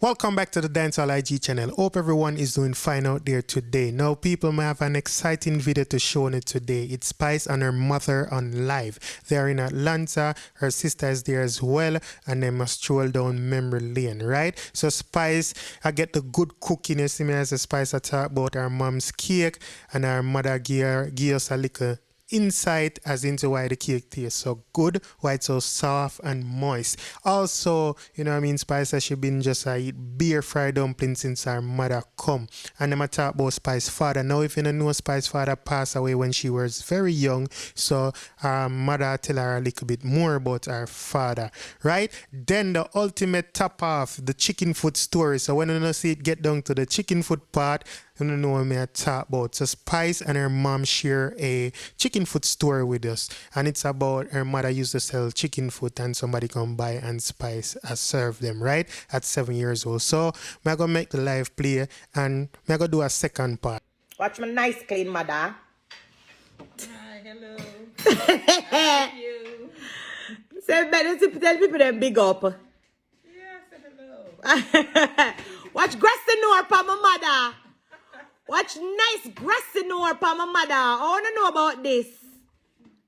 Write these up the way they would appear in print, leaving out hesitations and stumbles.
Welcome back to the Dancehall IG channel. Hope everyone is doing fine out there today. Now, people, may have an exciting video to show you today. It's Spice and her mother on live. They are in Atlanta. Her sister is there as well, and they must stroll down memory lane, right? So Spice, I get the good cooking. You see me as a Spice, I talk about her mom's cake, and her mother give us a little insight as into why the cake tastes so good, why it's so soft and moist. Also, you know what I mean, Spice has she been just eat beer fried dumplings since her mother come. And I'm talk about Spice's father. Now, if you don't know, Spice's father passed away when she was very young, so her mother tell her a little bit more about her father, right? Then the ultimate top off, the chicken foot story. So when you see it get down to the chicken foot part, you don't know what I talk about. So Spice and her mom share a chicken foot story with us, and it's about her mother used to sell chicken foot and somebody come by and Spice serve them, right, at 7 years old. So I'm gonna make the live play and I'm gonna do a second part. Watch my nice clean mother. Hi, hello. Thank you. Say better to tell people them big up. Yeah, say hello. Watch grassy nor pa my mother. Watch nice grassy nor pa my mother. I wanna know about this.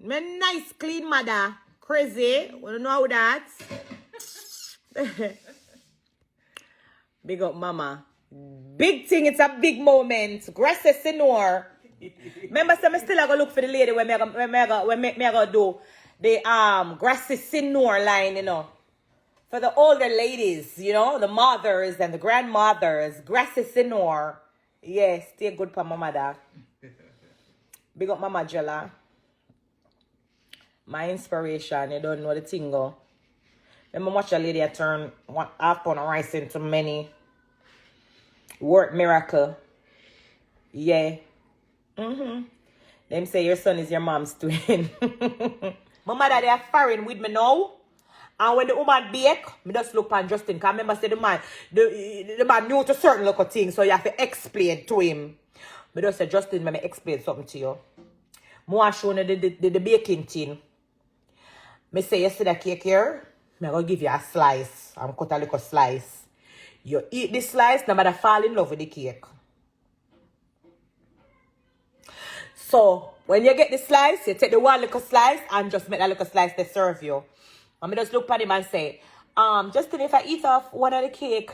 My nice clean mother. Crazy. Wanna know how that? Big up mama. Big thing, it's a big moment. Grassy senor. Remember, so I still gonna look for the lady when I go do the grassy senor line, you know. For the older ladies, you know, the mothers and the grandmothers, grassy senor. Yes, stay good for my mother. Big up Mama Jella. My inspiration, you don't know the thing go. Then I watch a lady turn half pound of rice into many. Work miracle. Yeah. Them say your son is your mom's twin. My mother, they are foreign with me now. And when the woman bake, me just look on Justin. Because I remember say the man knew to certain little things, so you have to explain to him. Me just say, Justin, let me explain something to you. More show you the baking thing. Me say, you see the cake here? I'm going to give you a slice. I'm cut a little slice. You eat this slice, no matter fall in love with the cake. So, when you get the slice, you take the one little slice and just make that little slice they serve you. And me just look at him and say, Justin, if I eat off one of the cake,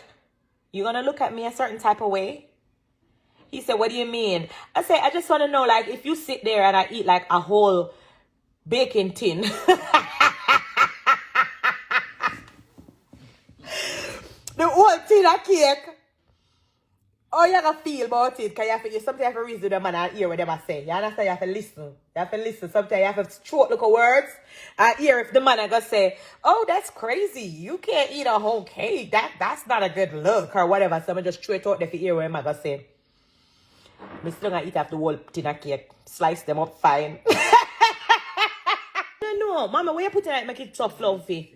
you gonna look at me a certain type of way? He said, what do you mean? I say, I just want to know, like, if you sit there and I eat like a whole baking tin. The whole tin of cake. Oh, you have to feel about it, because sometimes you have to reason them and hear what them are saying. You understand? You have to listen. You have to listen. Sometimes you have to throw little words and hear if the man are going to say, oh, that's crazy. You can't eat a whole cake. That's not a good look or whatever. So I just throw it out there to hear what I'm going to say. I'm still going to eat off the whole tin of cake. Slice them up fine. No, Mama, where you put it like make it so fluffy?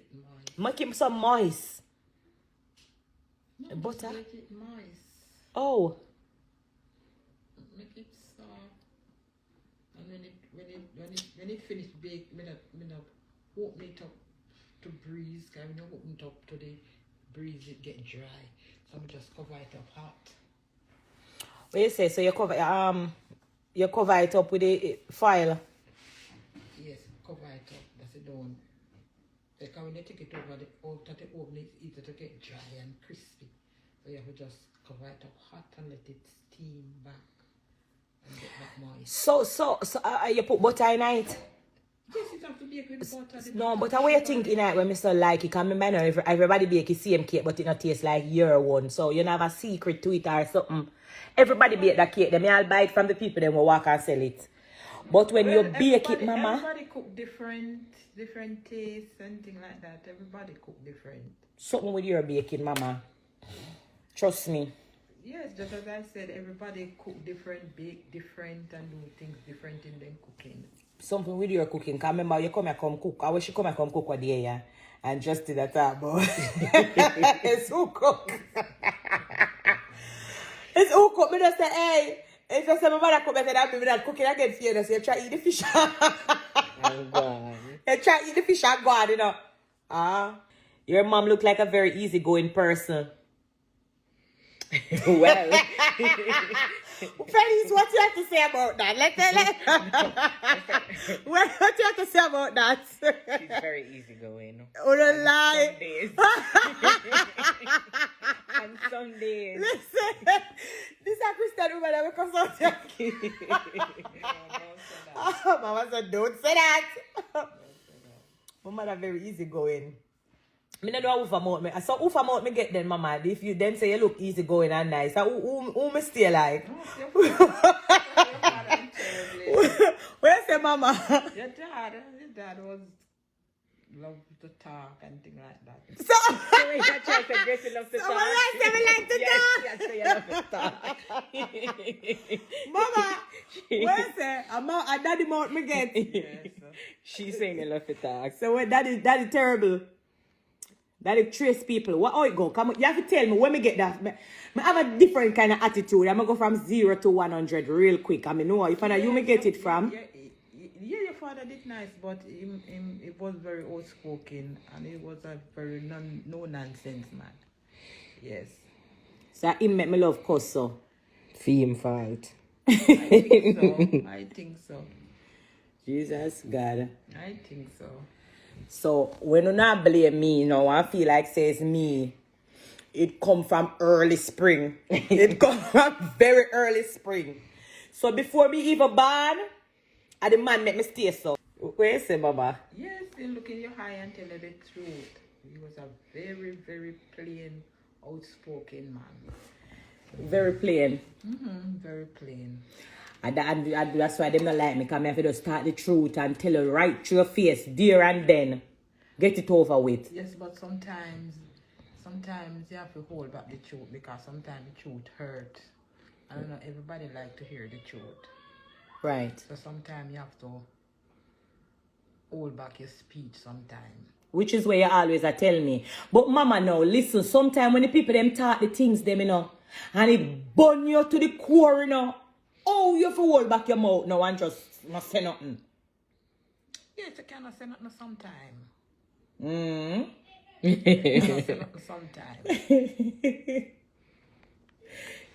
Make it some moist. No, Butter? make it moist. Oh. Make it soft. And when it finish bake, me not open it up to breeze. Because when you open it up to the breeze, it get dry. So I just cover it up hot. What you say? So you cover it up with the foil? Yes, cover it up. That's it done. Because when you take it over the oven, it's easy to get dry and crispy. So you have to just cover it up hot and let it steam back and get back moist. So you put butter in it? Yes, it have to bake with butter. No, but how you think in it when I still like it? Because I know everybody bake the same cake, but it not taste like your one. So you have a secret to it or something. Everybody bake that cake. They all buy it from the people, then will walk and sell it. But when you bake it, Mama... Everybody cook different tastes and things like that. Everybody cook different. Something with your baking, Mama. Trust me. Yes, just as I said, everybody cook different, bake different, and do things different in their cooking. Something with your cooking. Because remember, you come cook. I wish you come cook one day, yeah. And just did that, boy. It's who cook. It's who cook. Me just say, hey, it's just my mother cook. I said, I'm not cooking again for you. So you try to eat the fish. I'm gone. You try to eat the fish and go on, you know. Your mom look like a very easygoing person. Well, Felice, what you have to say about that? What you have to say about that? she's very easygoing. Oh, no lie. Some days. And some days. Listen, this is a Christian woman that will consult you. Mama said, don't say that. My mother very easygoing. I don't know who amount me. So who amount me get then, Mama? If you then say you look easygoing and nice, so who me stay like? Where say, Mama? Your dad was love to talk and things like that. So, So when you try to Gracie love to so talk. when I say me like to Yes, talk. yes, so you love to talk. Mama, where say a daddy mount me get? Yes. She's saying you love to talk. So when daddy terrible. Daddy trace people. What how it go? Come on, you have to tell me when me get that. I have a different kind of attitude. I'm gonna go from 0 to 100 real quick. I mean, no, you find out you may get it from. Yeah, your father did nice, but it was very outspoken and he was a very no nonsense man. Yes. So him make me love cuss so. Theme fault. I think so. I think so. Jesus God. I think so. So when you not blame me, you know, I feel like says me. It come from early spring. It come from very early spring. So before me even born, the man make me stay so. Where you say, Mama? Yes, they look in your eye and tell you the truth. He was a very, very plain, outspoken man. Very plain. Very plain. And that's why they don't like me, because I have to just start the truth and tell you right to your face, there and then. Get it over with. Yes, but sometimes you have to hold back the truth because sometimes the truth hurts. I don't know, everybody like to hear the truth. Right. So sometimes you have to hold back your speech sometimes. Which is where you always are telling me. But Mama, now, listen, sometimes when the people them talk the things them, you know, and it burn you to the core, you know, oh, you have to hold back your mouth now and just not say nothing. Yes, you cannot say nothing sometime. Mm. You cannot say nothing sometime.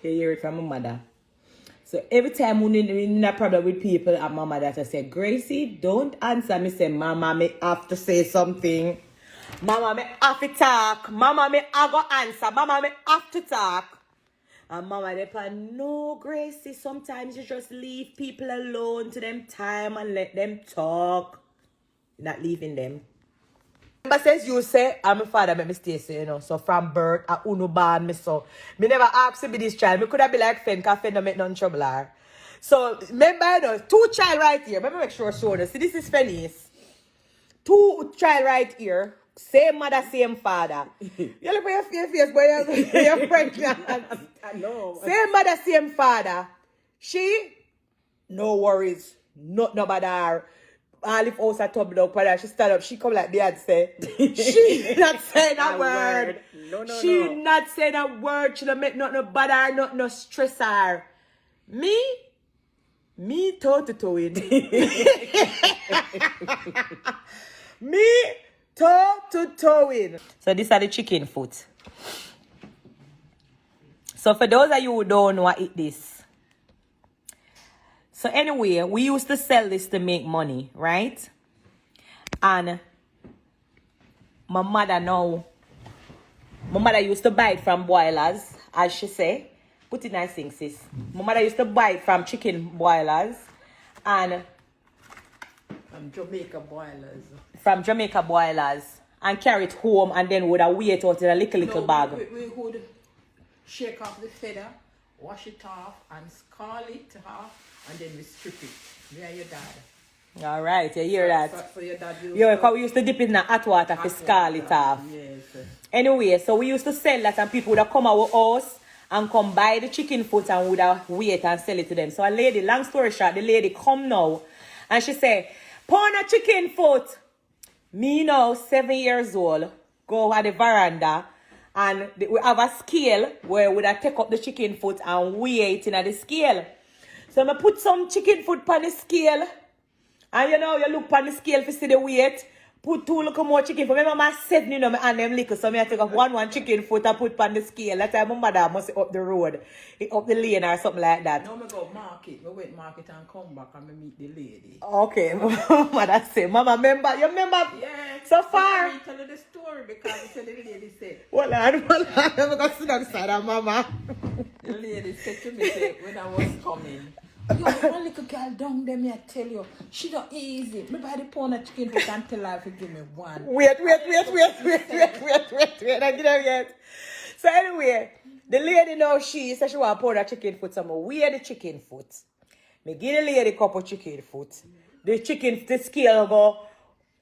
You hear it from my mother. So every time we in a problem with people at my mother, I say, Gracie, don't answer me. Say, Mama, me have to say something. Mama, me have to talk. Mama, me have to answer. Mama, me have to talk. And Mama, they plan, no, Gracie, sometimes you just leave people alone to them time and let them talk. You're not leaving them. But says you say, I'm my father make me stay so, you know. So from birth, I uno born me so. Me never asked to be this child. Me could have been like Fen, because Fen don't make none trouble her. So remember, you know, 2 child right here. Let me make sure I show you. See, this is Fenice. 2 child right here. Same mother, same father. You look at your face, but you're pregnant. I know. Same mother, same father. She, no worries. Not no bother her. Olive house at top down, she stand up, she come like the ad say. She not saying a word. No, She not saying a word. She don't make nothing bother her, not no stress her. Me toe to toe in. Me toe to toe in. So these are the chicken foot. So for those of you who don't know, I eat this. So anyway, we used to sell this to make money, right? And my mother used to buy it from boilers, as she say. Put it nice thing, sis. My mother used to buy it from chicken boilers and From Jamaica boilers. And carry it home and then would have wait out in a little bag. We would shake off the feather, wash it off, and scald it off, and then we strip it. There your dad. All right, you hear that? So your dad used Yeah, because we used to dip it in the hot water to scald it off. Yes. Anyway, so we used to sell that and people would have come our house and come buy the chicken foot and would have wait and sell it to them. So a lady, long story short, the lady come now and she say, pound a chicken foot. Me now, 7 years old, go at the veranda and we have a scale where we would have take up the chicken foot and weigh it in at the scale. So I put some chicken foot on the scale and you know, you look on the scale to see the weight. put 2 little more chicken foot. Remember my said, you know, me and them little, so me I take off one chicken foot and put on the scale. That time my mother must up the road, up the lane or something like that. Now me go market, me went market and come back and me meet the lady. Okay, mother say, Mama, remember, you remember? Yeah. So far. Let me tell you the story because the lady said. Hold on, I'm going to sit outside of Mama. The lady said to me say, when I was coming, yo, one little girl down there, me I tell you, she not easy. Me buy the pound of chicken foot and tell her if you give me one. Wait, I get it yet. So anyway, the lady now, she said she want a pound of chicken foot, so I wear the chicken foot. Me give the lady a couple chicken foot. The scale go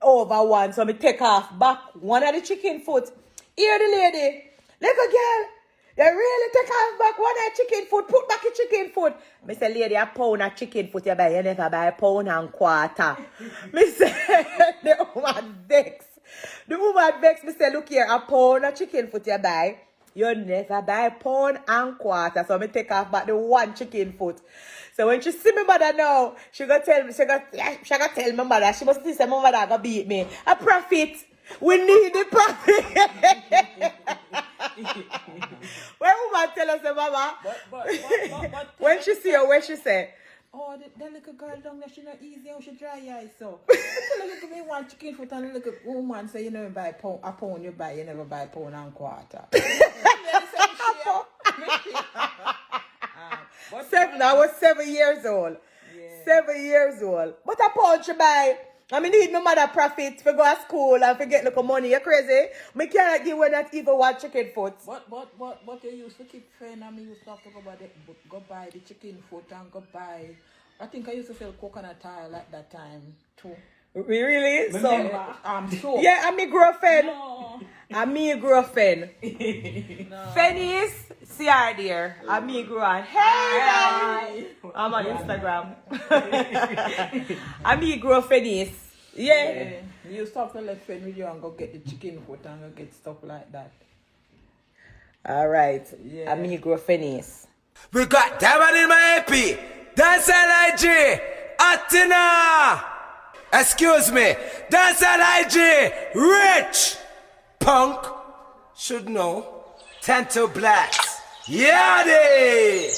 over one, so me take off back one of the chicken foot. Here the lady, little girl, they really take off back one of the chicken foot, put back the chicken foot. Me say, lady, a pound of chicken foot you buy, you never buy a pound and quarter. Me say, the woman vex. Me say, look here, a pound of chicken foot you buy, you never buy a pound and quarter. So me take off back the one chicken foot. So when she see my mother now, she gonna tell me, she gonna tell my mother, she must say my mother gonna beat me. A profit. We need the profit. When woman tell us, Mama, But when she see her, what she say? oh, the little girl down there, she not easy, how she dry eyes so. Look at me one chicken foot and look at woman say you never buy a pound you buy, you never buy a pound and quarter. I was 7 years old. Yeah. 7 years old. But a pound she buy. I mean, need my mother profit for go to school and for get little money. You crazy? Me cannot give her not even one chicken foot. But you used to keep friend and me used to have to go buy the chicken foot and go buy. I think I used to sell coconut oil at that time too. Really? So, So yeah, I'm my girlfriend. no. I'm me girlfriend. No. Fennis, see her there. I'm me girlfriend. Hey, I'm on Instagram. I'm me girlfriend. Yeah. Yeah. You used to have to let friend with you and go get the chicken foot and go get stuff like that. All right. Yeah. I'm me girlfriend. We got Diamond in my AP. Dancehall IG. Atina. Excuse me. Dancehall IG. Rich. Punk. Should know. 10 to blacks. Yeah, they.